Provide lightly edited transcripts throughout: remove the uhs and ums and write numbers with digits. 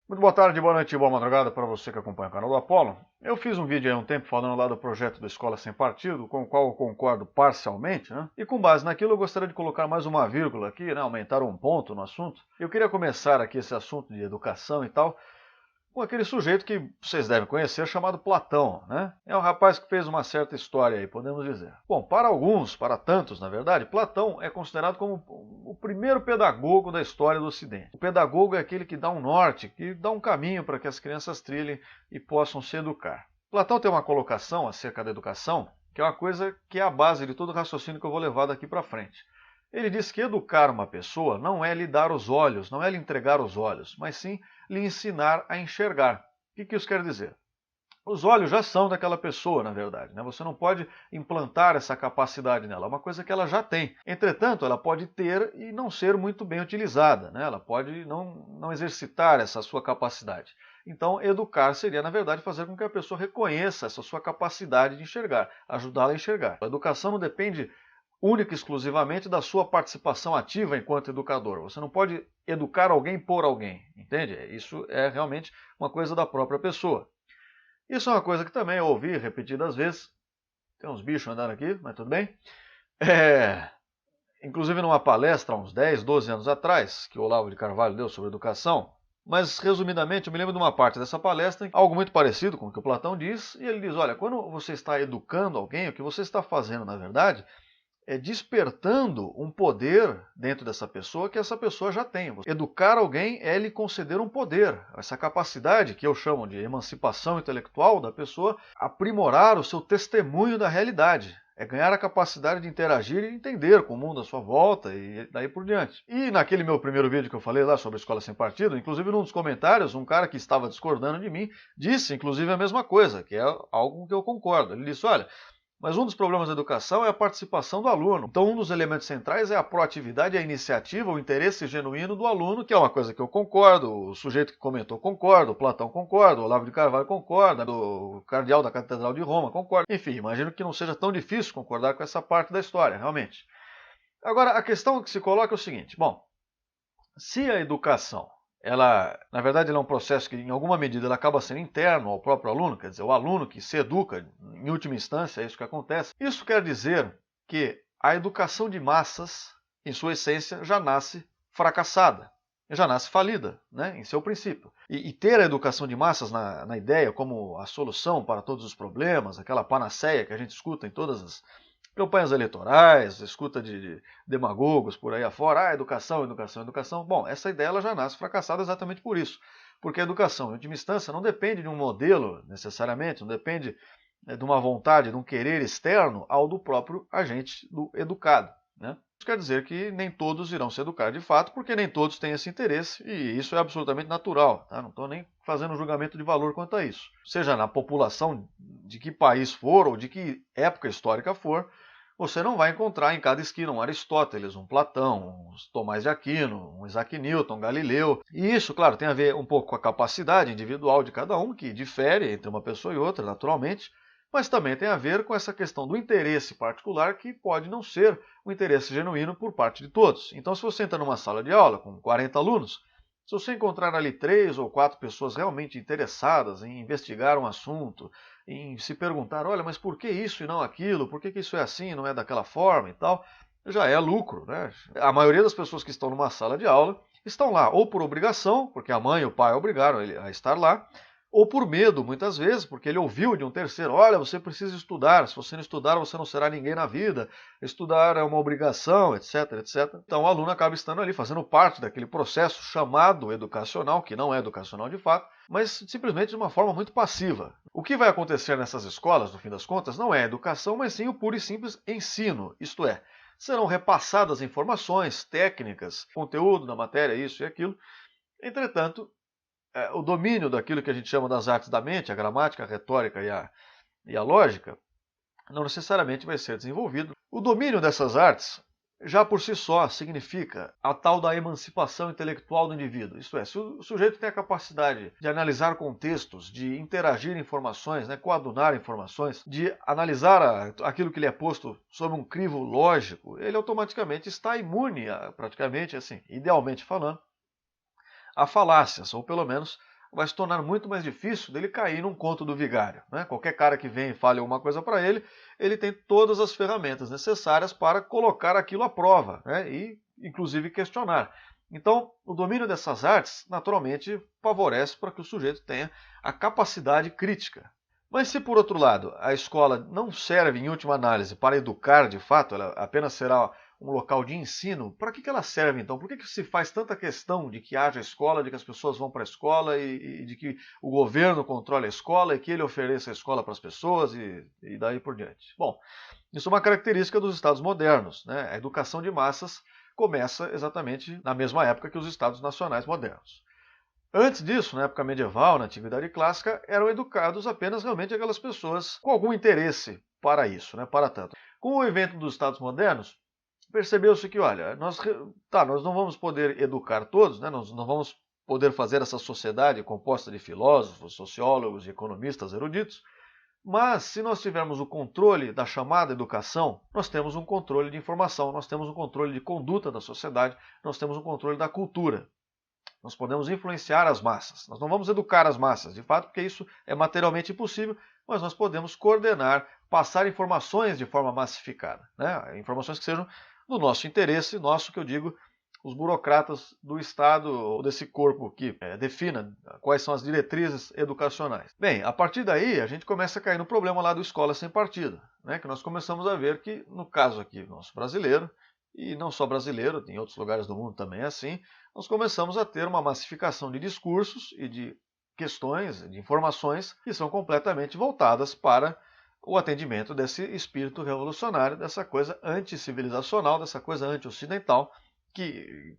Muito boa tarde, boa noite e boa madrugada para você que acompanha o canal do Apollo. Eu fiz um vídeo aí há um tempo falando lá do projeto da Escola Sem Partido, com o qual eu concordo parcialmente, né? E com base naquilo eu gostaria de colocar mais uma vírgula aqui, né? Aumentar um ponto no assunto. Eu queria começar aqui esse assunto de educação e tal, com aquele sujeito que vocês devem conhecer, chamado Platão, né? É um rapaz que fez uma certa história aí, podemos dizer. Bom, para alguns, para tantos, na verdade, Platão é considerado como o primeiro pedagogo da história do Ocidente. O pedagogo é aquele que dá um norte, que dá um caminho para que as crianças trilhem e possam se educar. Platão tem uma colocação acerca da educação, que é uma coisa que é a base de todo o raciocínio que eu vou levar daqui para frente. Ele diz que educar uma pessoa não é lhe dar os olhos, não é lhe entregar os olhos, mas sim lhe ensinar a enxergar. O que isso quer dizer? Os olhos já são daquela pessoa, na verdade, né? Você não pode implantar essa capacidade nela, é uma coisa que ela já tem. Entretanto, ela pode ter e não ser muito bem utilizada, né? Ela pode não exercitar essa sua capacidade. Então, educar seria, na verdade, fazer com que a pessoa reconheça essa sua capacidade de enxergar, ajudá-la a enxergar. A educação não depende única e exclusivamente da sua participação ativa enquanto educador. Você não pode educar alguém por alguém, entende? Isso é realmente uma coisa da própria pessoa. Isso é uma coisa que também eu ouvi repetidas vezes. Tem uns bichos andando aqui, mas tudo bem. Inclusive numa palestra há uns 10, 12 anos atrás, que o Olavo de Carvalho deu sobre educação. Mas, resumidamente, eu me lembro de uma parte dessa palestra, algo muito parecido com o que o Platão diz, e ele diz, olha, quando você está educando alguém, o que você está fazendo, na verdade, é despertando um poder dentro dessa pessoa que essa pessoa já tem. Educar alguém é lhe conceder um poder, essa capacidade que eu chamo de emancipação intelectual da pessoa, aprimorar o seu testemunho da realidade. É ganhar a capacidade de interagir e entender com o mundo à sua volta e daí por diante. E naquele meu primeiro vídeo que eu falei lá sobre a Escola Sem Partido, inclusive num dos comentários, um cara que estava discordando de mim, disse inclusive a mesma coisa, que é algo que eu concordo. Ele disse, olha, mas um dos problemas da educação é a participação do aluno. Então, um dos elementos centrais é a proatividade, a iniciativa, o interesse genuíno do aluno, que é uma coisa que eu concordo, o sujeito que comentou concorda, o Platão concorda, o Olavo de Carvalho concorda, o cardeal da Catedral de Roma concorda. Enfim, imagino que não seja tão difícil concordar com essa parte da história, realmente. Agora, a questão que se coloca é o seguinte, bom, se a educação na verdade, ela é um processo que, em alguma medida, ela acaba sendo interno ao próprio aluno, quer dizer, o aluno que se educa, em última instância, é isso que acontece. Isso quer dizer que a educação de massas, em sua essência, já nasce fracassada, já nasce falida, né, em seu princípio. E ter a educação de massas na ideia como a solução para todos os problemas, aquela panaceia que a gente escuta em todas as campanhas eleitorais, escuta de demagogos por aí afora, educação, educação, educação. Bom, essa ideia ela já nasce fracassada exatamente por isso. Porque a educação, em última instância, não depende de um modelo, necessariamente, não depende de uma vontade, de um querer externo ao do próprio agente do educado, né? Isso quer dizer que nem todos irão se educar de fato, porque nem todos têm esse interesse, e isso é absolutamente natural, tá? Não estou nem fazendo um julgamento de valor quanto a isso. Seja na população de que país for, ou de que época histórica for, você não vai encontrar em cada esquina um Aristóteles, um Platão, um Tomás de Aquino, um Isaac Newton, um Galileu. E isso, claro, tem a ver um pouco com a capacidade individual de cada um, que difere entre uma pessoa e outra, naturalmente, mas também tem a ver com essa questão do interesse particular, que pode não ser um interesse genuíno por parte de todos. Então, se você entra numa sala de aula com 40 alunos, se você encontrar ali 3 ou 4 pessoas realmente interessadas em investigar um assunto, em se perguntar, olha, mas por que isso e não aquilo? Por que isso é assim e não é daquela forma e tal? Já é lucro, né? A maioria das pessoas que estão numa sala de aula estão lá ou por obrigação, porque a mãe e o pai obrigaram ele a estar lá, ou por medo, muitas vezes, porque ele ouviu de um terceiro, olha, você precisa estudar, se você não estudar, você não será ninguém na vida, estudar é uma obrigação, etc, etc. Então o aluno acaba estando ali, fazendo parte daquele processo chamado educacional, que não é educacional de fato, mas simplesmente de uma forma muito passiva. O que vai acontecer nessas escolas, no fim das contas, não é educação, mas sim o puro e simples ensino, isto é, serão repassadas informações, técnicas, conteúdo da matéria, isso e aquilo. Entretanto, o domínio daquilo que a gente chama das artes da mente, a gramática, a retórica e a lógica, não necessariamente vai ser desenvolvido. O domínio dessas artes, já por si só, significa a tal da emancipação intelectual do indivíduo. Isto é, se o sujeito tem a capacidade de analisar contextos, de interagir informações, né, coadunar informações, de analisar aquilo que lhe é posto sob um crivo lógico, ele automaticamente está imune, praticamente assim, idealmente falando, a falácias, ou pelo menos vai se tornar muito mais difícil dele cair num conto do vigário, né? Qualquer cara que vem e fale alguma coisa para ele, ele tem todas as ferramentas necessárias para colocar aquilo à prova, né? E inclusive questionar. Então, o domínio dessas artes, naturalmente, favorece para que o sujeito tenha a capacidade crítica. Mas se, por outro lado, a escola não serve, em última análise, para educar de fato, ela apenas será um local de ensino, para que ela serve então? Por que se faz tanta questão de que haja escola, de que as pessoas vão para a escola e de que o governo controle a escola e que ele ofereça a escola para as pessoas e daí por diante? Bom, isso é uma característica dos estados modernos, né? A educação de massas começa exatamente na mesma época que os estados nacionais modernos. Antes disso, na época medieval, na Antiguidade Clássica, eram educados apenas realmente aquelas pessoas com algum interesse para isso, né? Para tanto. Com o evento dos estados modernos, percebeu-se que, olha, nós não vamos poder educar todos, né? Nós não vamos poder fazer essa sociedade composta de filósofos, sociólogos e economistas eruditos, mas se nós tivermos o controle da chamada educação, nós temos um controle de informação, nós temos um controle de conduta da sociedade, nós temos um controle da cultura. Nós podemos influenciar as massas. Nós não vamos educar as massas, de fato, porque isso é materialmente impossível, mas nós podemos coordenar, passar informações de forma massificada, né? Informações que sejam do nosso interesse, nosso que eu digo, os burocratas do Estado ou desse corpo que defina quais são as diretrizes educacionais. Bem, a partir daí a gente começa a cair no problema lá do escola sem partido, né? Que nós começamos a ver que, no caso aqui nosso brasileiro, e não só brasileiro, em outros lugares do mundo também é assim, nós começamos a ter uma massificação de discursos e de questões, de informações que são completamente voltadas para o atendimento desse espírito revolucionário, dessa coisa anticivilizacional, dessa coisa anti-ocidental, que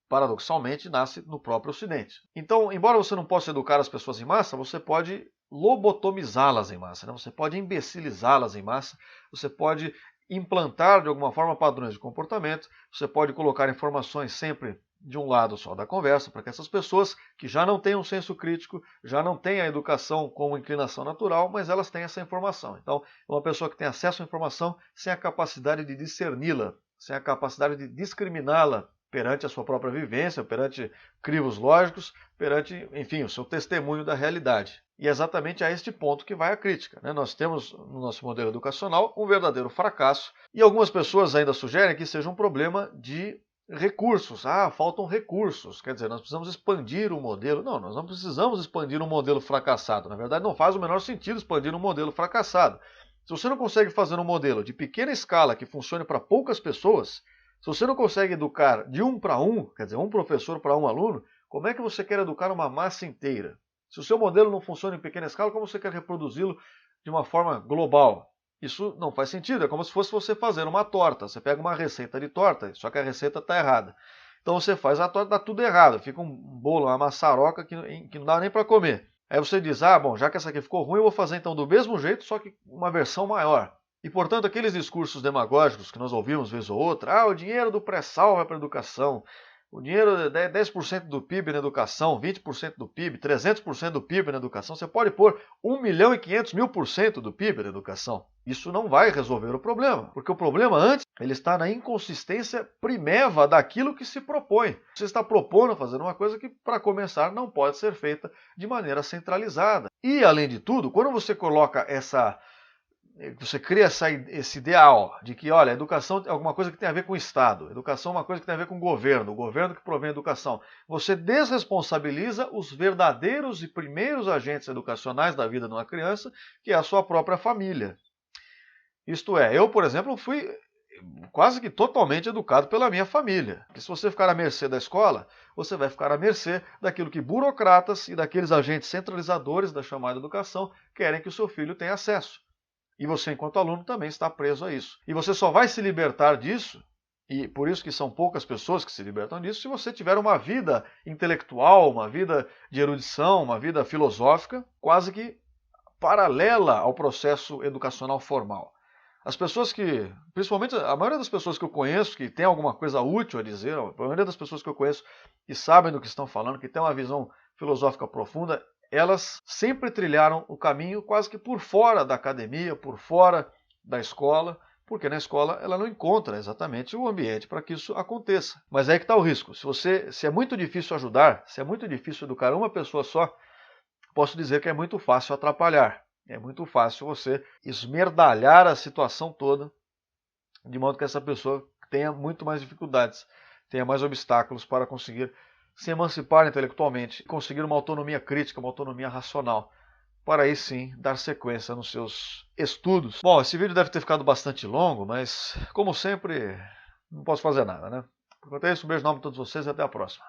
paradoxalmente nasce no próprio Ocidente. Então, embora você não possa educar as pessoas em massa, você pode lobotomizá-las em massa, né? Você pode imbecilizá-las em massa, você pode implantar de alguma forma padrões de comportamento, você pode colocar informações sempre de um lado só da conversa, para que essas pessoas que já não têm um senso crítico, já não têm a educação como inclinação natural, mas elas têm essa informação. Então, uma pessoa que tem acesso à informação sem a capacidade de discerni-la, sem a capacidade de discriminá-la perante a sua própria vivência, perante crivos lógicos, perante, enfim, o seu testemunho da realidade. E é exatamente a este ponto que vai a crítica, né? Nós temos no nosso modelo educacional um verdadeiro fracasso e algumas pessoas ainda sugerem que seja um problema de recursos. Ah, faltam recursos. Quer dizer, nós precisamos expandir o modelo. Não, nós não precisamos expandir um modelo fracassado. Na verdade, não faz o menor sentido expandir um modelo fracassado. Se você não consegue fazer um modelo de pequena escala que funcione para poucas pessoas, se você não consegue educar de 1 para 1, quer dizer, um professor para um aluno, como é que você quer educar uma massa inteira? Se o seu modelo não funciona em pequena escala, como você quer reproduzi-lo de uma forma global? Isso não faz sentido, é como se fosse você fazer uma torta. Você pega uma receita de torta, só que a receita está errada. Então você faz a torta, dá tudo errado, fica um bolo, uma maçaroca que não dá nem para comer. Aí você diz, ah, bom, já que essa aqui ficou ruim, eu vou fazer então do mesmo jeito, só que uma versão maior. E, portanto, aqueles discursos demagógicos que nós ouvimos vez ou outra, ah, o dinheiro do pré-sal vai para a educação, o dinheiro, 10% do PIB na educação, 20% do PIB, 300% do PIB na educação, você pode pôr 1.500.000% do PIB na educação. Isso não vai resolver o problema, porque o problema antes ele está na inconsistência primeva daquilo que se propõe. Você está propondo fazer uma coisa que, para começar, não pode ser feita de maneira centralizada. E, além de tudo, quando você coloca você cria esse ideal de que, olha, educação é alguma coisa que tem a ver com o Estado, educação é uma coisa que tem a ver com o governo que provém a educação. Você desresponsabiliza os verdadeiros e primeiros agentes educacionais da vida de uma criança, que é a sua própria família. Isto é, eu, por exemplo, fui quase que totalmente educado pela minha família. Porque se você ficar à mercê da escola, você vai ficar à mercê daquilo que burocratas e daqueles agentes centralizadores da chamada educação querem que o seu filho tenha acesso. E você, enquanto aluno, também está preso a isso. E você só vai se libertar disso, e por isso que são poucas pessoas que se libertam disso, se você tiver uma vida intelectual, uma vida de erudição, uma vida filosófica, quase que paralela ao processo educacional formal. As pessoas que, principalmente a maioria das pessoas que eu conheço, que tem alguma coisa útil a dizer, a maioria das pessoas que eu conheço que sabem do que estão falando, que têm uma visão filosófica profunda, elas sempre trilharam o caminho quase que por fora da academia, por fora da escola, porque na escola ela não encontra exatamente o ambiente para que isso aconteça. Mas aí que está o risco. Se é muito difícil ajudar, se é muito difícil educar uma pessoa só, posso dizer que é muito fácil atrapalhar. É muito fácil você esmerdalhar a situação toda, de modo que essa pessoa tenha muito mais dificuldades, tenha mais obstáculos para conseguir se emancipar intelectualmente, conseguir uma autonomia crítica, uma autonomia racional, para aí sim dar sequência nos seus estudos. Bom, esse vídeo deve ter ficado bastante longo, mas como sempre, não posso fazer nada, né? Enquanto isso, um beijo enorme a todos vocês e até a próxima.